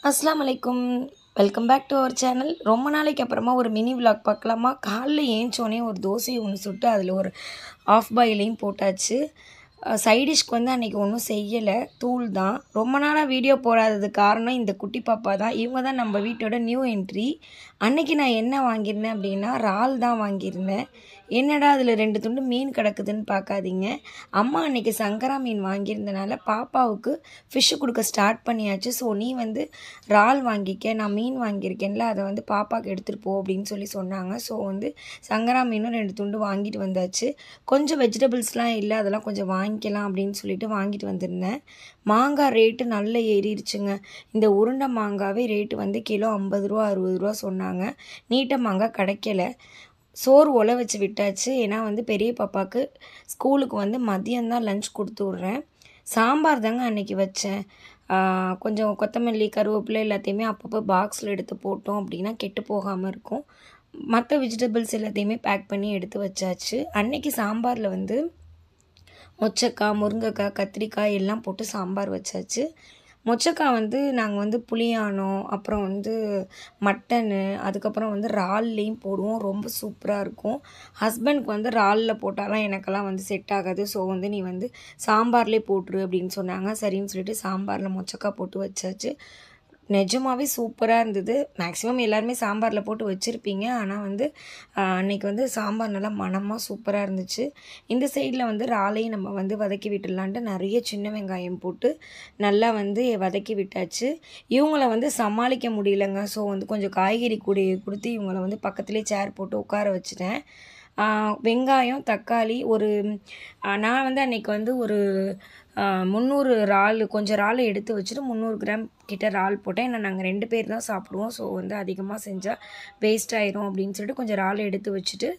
அஸ்ஸலாமு அலைக்கும். Welcome back to our channel. ரொம்ப நாளைக்கு அப்புறமா ஒரு மினி விலாக் பார்க்கலாமா? காலைல ஏஞ்சோடனே ஒரு தோசையை ஒன்று சுட்டு அதில் ஒரு ஆஃப் பாயிலையும் போட்டாச்சு. சைடிஷ்க்கு வந்து அன்றைக்கி ஒன்றும் செய்யலை, தூள் தான். ரொம்ப நாளாக வீடியோ போடாததுக்கு காரணம் இந்த குட்டி பாப்பா தான். இவங்க தான் நம்ம வீட்டோட நியூ என்ட்ரி. அன்றைக்கி நான் என்ன வாங்கியிருந்தேன் அப்படின்னா இறால் தான் வாங்கியிருந்தேன். என்னடா அதில் 2 துண்டு மீன் கிடக்குதுன்னு பார்க்காதீங்க. அம்மா அன்றைக்கி சங்கரா மீன் வாங்கியிருந்தனால பாப்பாவுக்கு ஃபிஷ்ஷு கொடுக்க ஸ்டார்ட் பண்ணியாச்சு. ஸோ நீ வந்து இறால் வாங்கிக்க, நான் மீன் வாங்கியிருக்கேன்ல அதை வந்து பாப்பாவுக்கு எடுத்துகிட்டு போ அப்படின்னு சொல்லி சொன்னாங்க. ஸோ வந்து சங்கரா மீனும் 2 துண்டு வாங்கிட்டு வந்தாச்சு. கொஞ்சம் வெஜிடபிள்ஸ்லாம் இல்லை, அதெல்லாம் கொஞ்சம் வாங்கிக்கலாம் அப்படின்னு சொல்லிட்டு வாங்கிட்டு வந்திருந்தேன். மாங்காய் ரேட்டு நல்ல ஏறிடுச்சுங்க. இந்த உருண்டை மாங்காவே ரேட்டு வந்து கிலோ 50 ரூபா 60 ரூபா சொன்னாங்க. நீட்ட மாங்காய் கிடைக்கல. சோறு ஒலை வச்சு விட்டாச்சு. ஏன்னா வந்து பெரிய பாப்பாவுக்கு ஸ்கூலுக்கு வந்து மதியம்தான் லஞ்ச் கொடுத்து விட்றேன். சாம்பார் தாங்க அன்றைக்கி வச்சேன். கொஞ்சம் கொத்தமல்லி கருவேப்பிலை எல்லாத்தையுமே அப்பப்போ பாக்ஸில் எடுத்து போட்டோம் அப்படின்னா கெட்டு போகாமல் இருக்கும். மற்ற வெஜிடபிள்ஸ் எல்லாத்தையுமே பேக் பண்ணி எடுத்து வச்சாச்சு. அன்றைக்கி சாம்பாரில் வந்து மொச்சக்காய், முருங்கைக்காய், கத்திரிக்காய் எல்லாம் போட்டு சாம்பார் வச்சாச்சு. மொச்சக்காய் வந்து நாங்கள் வந்து புளியானம், அப்புறம் வந்து மட்டனு, அதுக்கப்புறம் வந்து இறால்லையும் போடுவோம். ரொம்ப சூப்பராக இருக்கும். ஹஸ்பண்ட்க்கு வந்து இறாலில் போட்டாலாம் எனக்கெல்லாம் வந்து செட் ஆகாது. ஸோ வந்து நீ வந்து சாம்பார்லேயே போட்டுரு அப்படின்னு சொன்னாங்க. சரின்னு சொல்லிட்டு சாம்பாரில் மொச்சக்காய் போட்டு வச்சாச்சு. நிஜமாகவே சூப்பராக இருந்தது. மேக்ஸிமம் எல்லாருமே சாம்பாரில் போட்டு வச்சுருப்பீங்க. ஆனால் வந்து அன்றைக்கி வந்து சாம்பார் நல்லா மணமாக சூப்பராக இருந்துச்சு. இந்த சைடில் வந்து இறாலையும் நம்ம வந்து வதக்கி விட்டுடலான்ட்டு நிறைய சின்ன வெங்காயம் போட்டு நல்லா வந்து வதக்கி விட்டாச்சு. இவங்கள வந்து சமாளிக்க முடியலங்க. ஸோ வந்து கொஞ்சம் காய்கறி கூடையை கொடுத்து இவங்கள வந்து பக்கத்துலேயே சேர் போட்டு உட்கார வச்சுட்டேன். வெங்காயம், தக்காளி நான் வந்து அன்றைக்கி வந்து ஒரு 300 இறால், கொஞ்சம் இறால் எடுத்து வச்சுட்டு 300 கிராம் கிட்ட இறால் போட்டேன். ஏன்னா நாங்கள் 2 பேர் தான் சாப்பிடுவோம். ஸோ வந்து அதிகமாக செஞ்சால் வேஸ்ட் ஆயிரும் அப்படின்னு சொல்லிட்டு கொஞ்சம் இறால் எடுத்து வச்சுட்டு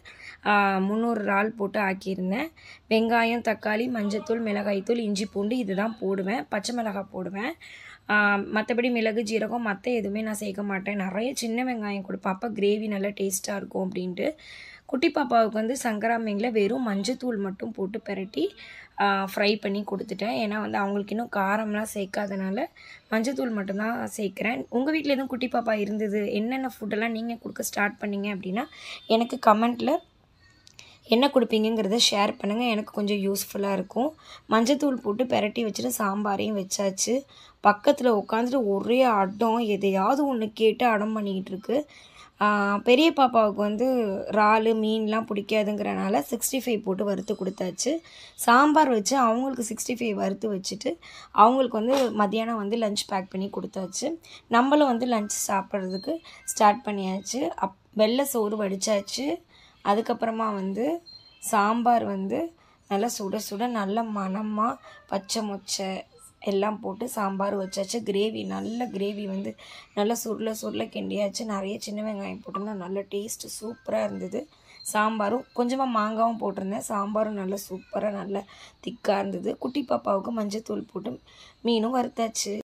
300 இறால் போட்டு ஆக்கியிருந்தேன். வெங்காயம், தக்காளி, மஞ்சத்தூள், மிளகாய்த்தூள், இஞ்சி பூண்டு இது தான் போடுவேன். பச்சை மிளகாய் போடுவேன். மற்றபடி மிளகு, ஜீரகம் மற்ற எதுவுமே நான் சேர்க்க மாட்டேன். நிறைய சின்ன வெங்காயம் கொடுப்பேன், அப்போ கிரேவி நல்லா டேஸ்ட்டாக இருக்கும் அப்படின்ட்டு. குட்டி பாப்பாவுக்கு வந்து சங்கரா மீனில் வெறும் மஞ்சத்தூள் மட்டும் போட்டு பெரட்டி ஃப்ரை பண்ணி கொடுத்துட்டேன். ஏன்னா வந்து அவங்களுக்கு இன்னும் காரம்லாம் சேர்க்காதனால மஞ்சத்தூள் மட்டும்தான் சேர்க்குறேன். உங்கள் வீட்டில் எதுவும் குட்டி பாப்பா இருந்தது, என்னென்ன ஃபுட்டெல்லாம் நீங்கள் கொடுக்க ஸ்டார்ட் பண்ணிங்க அப்படின்னா எனக்கு கமெண்ட்டில் என்ன கொடுப்பீங்கிறத ஷேர் பண்ணுங்கள். எனக்கு கொஞ்சம் யூஸ்ஃபுல்லாக இருக்கும். மஞ்சத்தூள் போட்டு பெரட்டி வச்சுட்டு சாம்பாரையும் வச்சாச்சு. பக்கத்தில் உட்காந்துட்டு ஒரே அடம், எதையாவது ஒன்று கேட்டு அடம் பண்ணிக்கிட்டு இருக்கு. பெரிய பாப்பாவுக்கு வந்து இறால் மீன்லாம் பிடிக்காதுங்கிறனால 65 போட்டு வறுத்து கொடுத்தாச்சு. சாம்பார் வச்சு அவங்களுக்கு 65 வறுத்து வச்சுட்டு அவங்களுக்கு வந்து மத்தியானம் வந்து லஞ்ச் பேக் பண்ணி கொடுத்தாச்சு. நம்மளும் வந்து லஞ்ச் சாப்பிட்றதுக்கு ஸ்டார்ட் பண்ணியாச்சு. வெள்ளை சோறு வடித்தாச்சு. அதுக்கப்புறமா வந்து சாம்பார் வந்து நல்லா சுட சுட நல்ல மணமாக பச்சை மொச்சை எல்லாம் போட்டு சாம்பார் வச்சாச்சு. நல்ல கிரேவி வந்து நல்லா சுருள கிண்டியாச்சு. நிறைய சின்ன வெங்காயம் போட்டோம்னா நல்ல டேஸ்ட்டு சூப்பராக இருந்தது. சாம்பாரும் கொஞ்சமாக மாங்காவும் போட்டிருந்தேன். சாம்பாரும் நல்லா சூப்பராக நல்லா திக்காக இருந்தது. குட்டி பாப்பாவுக்கு மஞ்சத்தூள் போட்டு மீனும் வறுத்தாச்சு.